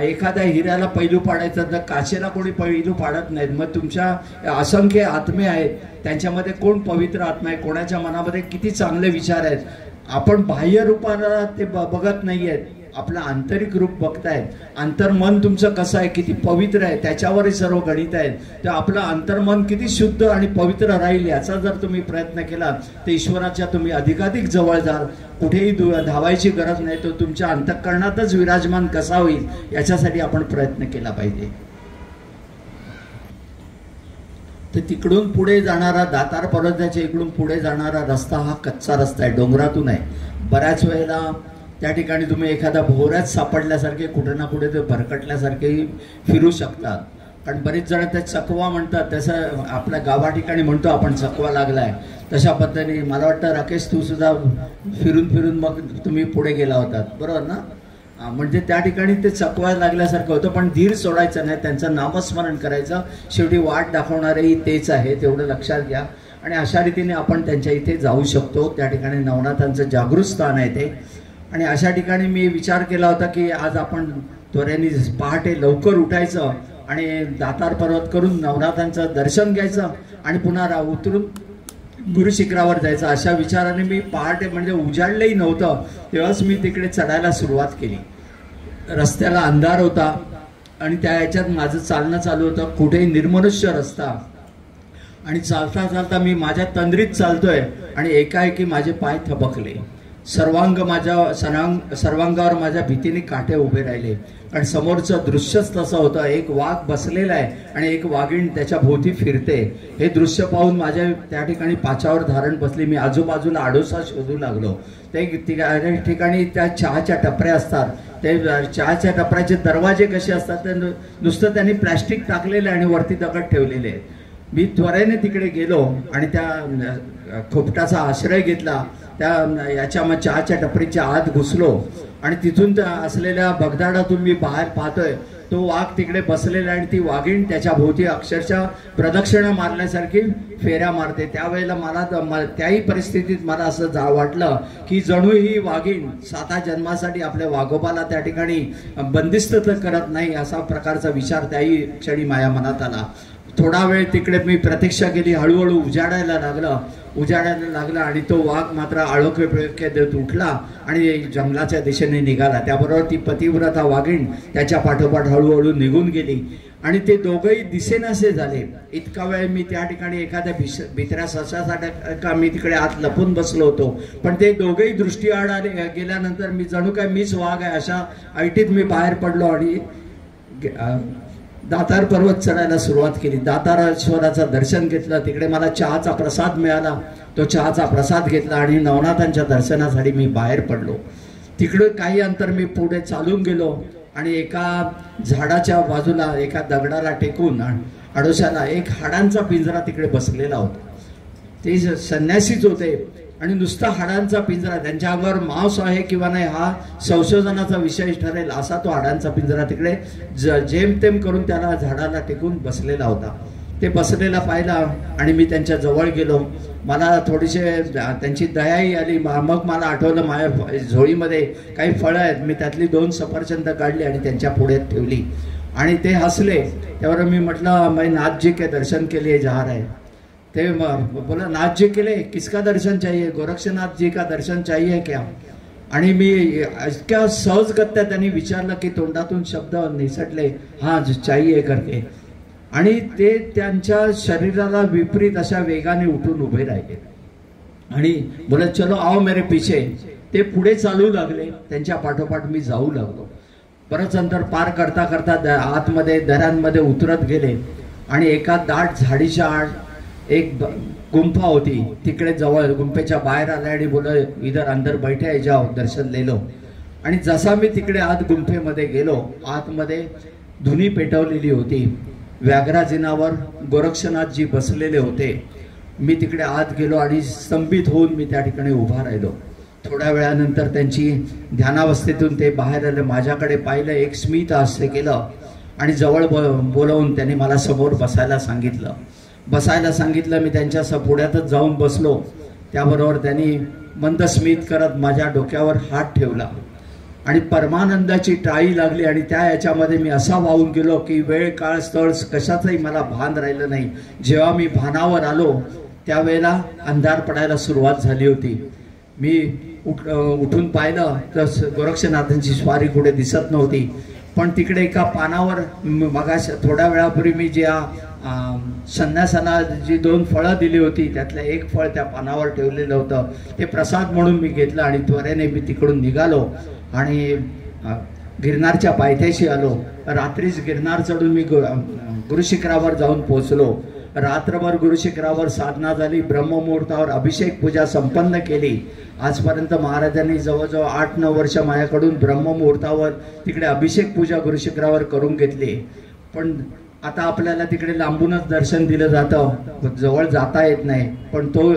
एखाद्या हिऱ्याला पैलू पाडायचं तर काचेला कोणी पैलू पाडत नाहीत. मग तुमच्या असंख्य आत्मे आहेत, त्यांच्यामध्ये कोण पवित्र आत्मा आहे, कोणाच्या मनामध्ये किती चांगले विचार आहेत. आपण बाह्य रूपाला ते बघत नाही आहेत, आपलं आंतरिक रूप बघतायत. अंतर्मन तुमचं कसं आहे, किती पवित्र आहे, त्याच्यावरही सर्व गणित आहेत. तर आपलं अंतर्मन किती शुद्ध आणि पवित्र राहील याचा जर तुम्ही प्रयत्न केला तर ईश्वराच्या तुम्ही अधिकाधिक जवळ जाल. कुठेही धावायची गरज नाही. तो तुमच्या अंतःकरणातच विराजमान कसा होईल याच्यासाठी आपण प्रयत्न केला पाहिजे. तर तिकडून पुढे जाणारा दातार पर्वताच्या इकडून पुढे जाणारा रस्ता हा कच्चा रस्ता आहे, डोंगरातून आहे. बऱ्याच वेळेला त्या ठिकाणी तुम्ही एखादा भोवऱ्यात सापडल्यासारखे कुठे ना कुठे ते भरकटल्यासारखे फिरू शकतात. कारण बरेच जण ते चकवा म्हणतात, तसं आपल्या गावा ठिकाणी म्हणतो आपण चकवा लागलाय, तशा पद्धतीने मला वाटतं राकेश तू सुद्धा फिरून फिरून मग तुम्ही पुढे गेला होतात, बरोबर ना? म्हणजे त्या ठिकाणी ते चकवा लागल्यासारखं होतं. पण धीर सोडायचं नाही, त्यांचं नामस्मरण करायचं. शेवटी वाट दाखवणारेही तेच आहे, तेवढं लक्षात घ्या. आणि अशा रीतीने आपण त्यांच्या इथे जाऊ शकतो. त्या ठिकाणी नवनाथांचं जागृत स्थान आहे ते. आणि अशा ठिकाणी मी विचार केला होता की आज आपण त्वरेने पहाटे लवकर उठायचं आणि दातार पर्वत करून नवनाथांचं दर्शन घ्यायचं आणि पुन्हा उतरून गुरुशिखरावर जायचं. अशा विचाराने मी पहाटे म्हणजे उजाडलंही नव्हतं तेव्हाच मी तिकडे चढायला सुरुवात केली. रस्त्याला अंधार होता आणि त्या ह्याच्यात माझं चालणं चालू होतं. कुठेही निर्मनुष्य रस्ता आणि चालता चालता मी माझ्या तंद्रीत चालतोय आणि एकाएकी माझे पाय थबकले. सर्वांगावर माझ्या भीतीने काटे उभे राहिले. कारण समोरचं दृश्यच तसं होतं. एक वाघ बसलेला आहे आणि एक वाघीण त्याच्या भोवती फिरते. हे दृश्य पाहून माझ्या त्या ठिकाणी पाचावर धारण बसली. मी आजूबाजूला आडोसा शोधू लागलो. ते ठिकाणी त्या चहाच्या टपऱ्या असतात. ते चहाच्या टपऱ्याचे दरवाजे कसे असतात ते नुसतं त्यांनी प्लॅस्टिक टाकलेले आणि वरती दगड ठेवलेले. मी त्वरेने तिकडे गेलो आणि त्या खोपटाचा आश्रय घेतला. त्या चहाच्या टपरीच्या आत घुसलो आणि तिथून असलेल्या बगदाडातून मी बाहेर पाहतोय तो वाघ तिकडे बसलेला आणि ती वाघीण त्याच्या भोवती अक्षरशः प्रदक्षिणा मारल्यासारखी फेऱ्या मारते. त्यावेळेला मला त्याही परिस्थितीत मला असं वाटलं की जणू ही वाघीण 7 जन्मासाठी आपल्या वाघोबाला त्या ठिकाणी बंदिस्त तर करत नाही, असा प्रकारचा विचार त्याही क्षणी माझ्या मनात आला. थोडा वेळ तिकडे मी प्रतीक्षा केली. हळूहळू उजाडायला लागला आणि तो वाघ मात्र आळोखे पिळके देत उठला आणि जंगलाच्या दिशेने निघाला. त्याबरोबर ती पतिव्रता वाघीण त्याच्या पाठोपाठ हळूहळू निघून गेली आणि ते दोघंही दिसेनासे झाले. इतका वेळ मी त्या ठिकाणी एखाद्या भित्र्या सशासाठी मी तिकडे आत लपून बसलो होतो. पण ते दोघेही दृष्टीआड आले गेल्यानंतर मी जणू काय मीच वाघ आहे अशा ऐटीत मी बाहेर पडलो आणि दातार पर्वत चढायला सुरुवात केली. दातारेश्वराचं दर्शन घेतलं. तिकडे मला चहाचा प्रसाद मिळाला. तो चहाचा प्रसाद घेतला आणि नवनाथांच्या दर्शनासाठी मी बाहेर पडलो. तिकडे काही अंतर मी पुढे चालून गेलो आणि एका झाडाच्या बाजूला एका दगडाला टेकून आडोशाला एक हाडांचा पिंजरा तिकडे बसलेला होता. ते संन्यासीच होते आणि नुसता हाडांचा पिंजरा, त्यांच्या अंगावर मांस आहे किंवा नाही हा संशोधनाचा विषय ठरेल असा तो हाडांचा पिंजरा तिकडे जेमतेम करून त्याला झाडाला टेकून बसलेला होता. ते बसलेला पाहिला आणि मी त्यांच्या जवळ गेलो. मला थोडीशी त्यांची दयाही आली. मग मला आठवलं माझ्या झोळीमध्ये काही फळं आहेत. मी त्यातली 2 सफरचंद काढली आणि त्यांच्या पुढे ठेवली आणि ते हसले. त्यावर मी म्हटलं मैं नाथ जी के दर्शन के लिए जा रहे. ते बोला नाथ जी के लिए किसका दर्शन चाहिए, गोरक्षनाथ जी का दर्शन चाहिए क्या? आणि मी इतक्या सहजगत्या त्यांनी विचारलं की तोंडातून शब्द निसटले, हा चाहिए करके. आणि ते त्यांच्या शरीराला विपरीत अशा वेगाने उठून उभे राहिले. आणि बोला चलो आओ मेरे पीछे. ते पुढे चालू लागले, त्यांच्या पाठोपाठ मी जाऊ लागलो. बरंच अंतर पार करता करता आतमध्ये दऱ्यांमध्ये उतरत गेले आणि एका दाट झाडीच्या आड एक गुंफा होती. तिकडे जवळ गुंफेच्या बाहेर आले आणि बोला इधर अंदर बैठे जाओ, दर्शन ले लो. आणि जसा मी तिकडे आत गुंफेमध्ये गेलो, आतमध्ये धुनी पेटवलेली होती. व्याघ्राजिनावर गोरक्षनाथजी बसलेले होते. मी तिकडे आत गेलो आणि स्तंभित होऊन मी त्या ठिकाणी उभा राहिलो. थोड्या वेळानंतर त्यांची ध्यानावस्थेतून ते बाहेर आले, माझ्याकडे पाहिलं, एक स्मित हास्य केलं आणि जवळ बोलवून त्यांनी मला समोर बसायला सांगितलं. मी त्यांच्या पुढ्यातच जाऊन बसलो. त्याबरोबर त्यांनी मंद स्मित करत माझ्या डोक्यावर हात ठेवला आणि परमानंदाची टाळी लागली. आणि त्या याच्यामध्ये मी असा वाहून गेलो की वेळ काळ स्थळ कशाचंही मला भान राहिलं नाही. जेव्हा मी भानावर आलो त्यावेळेला अंधार पडायला सुरुवात झाली होती. मी उठून पाहिलं तर गोरक्षनाथांची स्वारी कुठे दिसत नव्हती. पण तिकडे एका पानावर मगाशी थोड्या वेळापूर्वी मी ज्या संन्यासांना जी 2 फळं दिली होती त्यातलं एक फळ त्या पानावर ठेवलेलं होतं. ते प्रसाद म्हणून मी घेतलं आणि त्वरेने मी तिकडून निघालो आणि गिरनारच्या पायथ्याशी आलो. रात्रीच गिरनार चढून मी गुरुशिखरावर जाऊन पोहोचलो. रात्रभर गुरुशिखरावर साधना झाली. ब्रह्ममुहूर्तावर अभिषेक पूजा संपन्न केली. आजपर्यंत महाराजांनी जवळजवळ 8-9 वर्ष माझ्याकडून ब्रह्ममुहूर्तावर तिकडे अभिषेक पूजा गुरुशिखरावर करून घेतली. पण आता आपल्याला तिकडे लांबूनच दर्शन दिलं जातं, जवळ जाता येत नाही. पण तो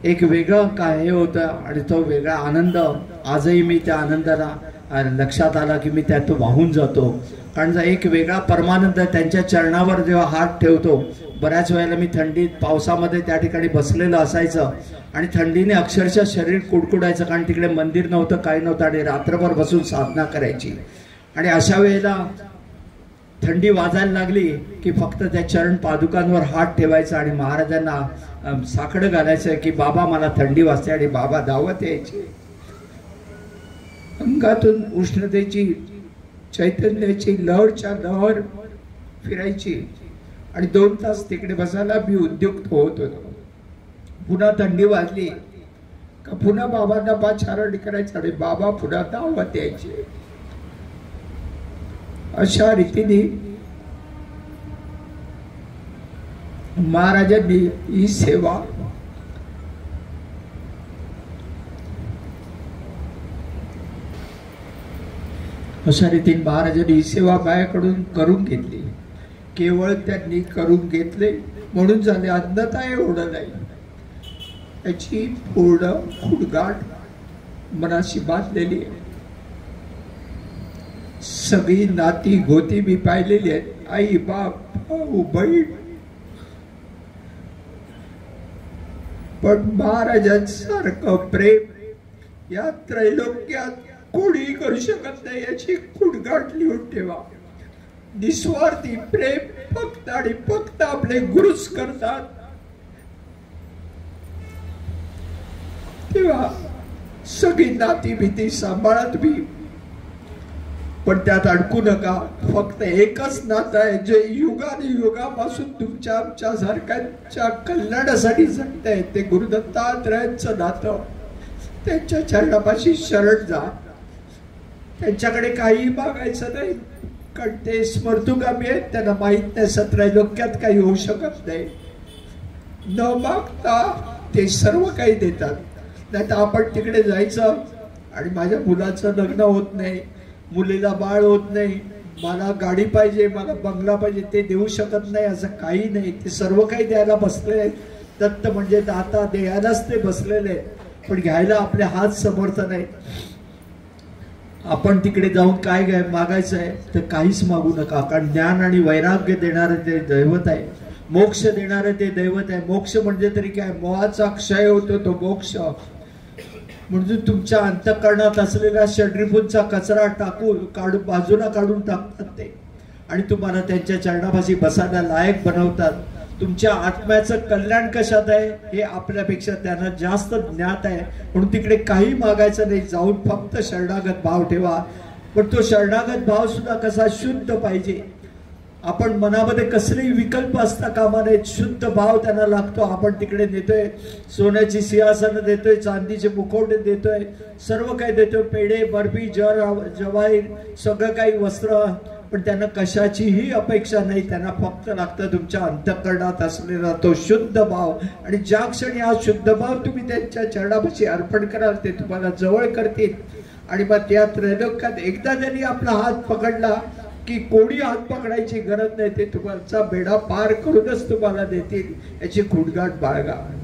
एक वेगळं काय हे होतं आणि तो वेगळा आनंद आजही मी त्या आनंदाला लक्षात आला की मी त्यात वाहून जातो. कारण एक वेगळा परमानंद त्यांच्या चरणावर जेव्हा हात ठेवतो. बऱ्याच वेळेला मी थंडीत पावसामध्ये त्या ठिकाणी बसलेलं असायचं आणि थंडीने अक्षरशः शरीर कुडकुडायचं, कारण तिकडे मंदिर नव्हतं, काही नव्हतं आणि रात्रभर बसून साधना करायची. आणि अशा वेळेला थंडी वाजायला लागली की फक्त त्या चरण पादुकांवर हात ठेवायचा आणि महाराजांना साकडं घालायचं की बाबा मला थंडी वाजते, आणि बाबा धावत यायचे. अंगातून उष्णतेची चैतन्याची लहरच्या लहर फिरायची आणि 2 तास तिकडे बसायला मी उद्युक्त होत होतो. पुन्हा थंडी वाजली का पुन्हा बाबांना पाचारण करायचं आणि बाबा पुन्हा धावत यायचे. अशा रीतीने महाराजांनी ही सेवा महाराजांनी ही सेवा माझ्याकडून करून घेतली. केवळ त्यांनी करून घेतले म्हणून झाले, अन्नता एवढं नाही. त्याची पूर्ण खुडगाठ मनाशी बांधलेली आहे. सगळी नाती गोती मी पाहिलेली आहेत, आई बाप भाऊ बहीण. पण महाराजांसारखं प्रेम या त्रैलोक्यात कोणी करू शकत नाही, याची खुडगाठ लिहून ठेवा. निस्वार्थी प्रेम फक्त आणि फक्त आपले गुरुच करतात. तेव्हा सगळी नाती भीती सांभाळा तुम्ही, पण त्यात अडकू नका. फक्त एकच नातं आहे जे युगापासून तुमच्या आमच्या सारख्यांच्या कल्याणासाठी जगतंय, ते गुरुदत्तात्रयांचं नातं. त्यांच्या चरणापाशी शरण जा. त्यांच्याकडे काही मागायचं नाही, कारण ते स्मर्तुगामी आहेत. त्यांना माहित नाही 17 लोक्यात काही होऊ शकत नाही. न मागता ते सर्व काही देतात. नाही तर आपण तिकडे जायचं आणि माझ्या मुलाचं लग्न होत नाही, मुलीला बाळ होत नाही, मला गाडी पाहिजे, मला बंगला पाहिजे, ते देऊ शकत नाही असं काही नाही. ते सर्व काही द्यायला बसले. दत्त म्हणजे दाता, द्यायलाच ते बसलेले, पण घ्यायला आपले हात समर्थ नाही. आपण तिकडे जाऊन काय मागायचं आहे तर काहीच मागू नका, कारण ज्ञान आणि वैराग्य देणारे ते दैवत आहे. मोक्ष देणारे ते दैवत आहे. मोक्ष म्हणजे तरी काय, मोहाचा क्षय होतो तो मोक्ष. म्हणजे तुमच्या अंतःकरणात असलेला षड्रिपूंचा कचरा काढून बाजूला काढून टाकतात ते आणि तुम्हाला त्यांच्या चरणापाशी बसायला लायक बनवतात. तुमच्या आत्म्याचं कल्याण कशात आहे हे आपल्यापेक्षा त्यांना जास्त ज्ञात आहे. म्हणून तिकडे काही मागायचं नाही, जाऊन फक्त शरणागत भाव ठेवा. पण तो शरणागत भाव सुद्धा कसा शुद्ध पाहिजे. आपण मनामध्ये कसलेही विकल्प असता कामा नयेत. शुद्ध भाव त्यांना लागतो. आपण तिकडे नेतोय, सोन्याची सिंहासनं देतोय, चांदीचे मुखवटे देतोय, सर्व काही देतोय, पेढे बर्फी जवाहीर सगळं काही वस्त्र. पण त्यांना कशाचीही अपेक्षा नाही. त्यांना फक्त लागतं तुमच्या अंतःकरणात असलेला तो शुद्ध भाव. आणि ज्या क्षणी हा शुद्ध भाव तुम्ही त्यांच्या चरणापाशी अर्पण कराल ते तुम्हाला जवळ करतील. आणि मग त्या त्रैलोक्यात एकदा त्यांनी आपला हात पकडला की कोणी हात पकडायची गरज नाही. ते तुमचा बेडा पार करूनच तुम्हाला देतील. याची गुणगान बाळगा.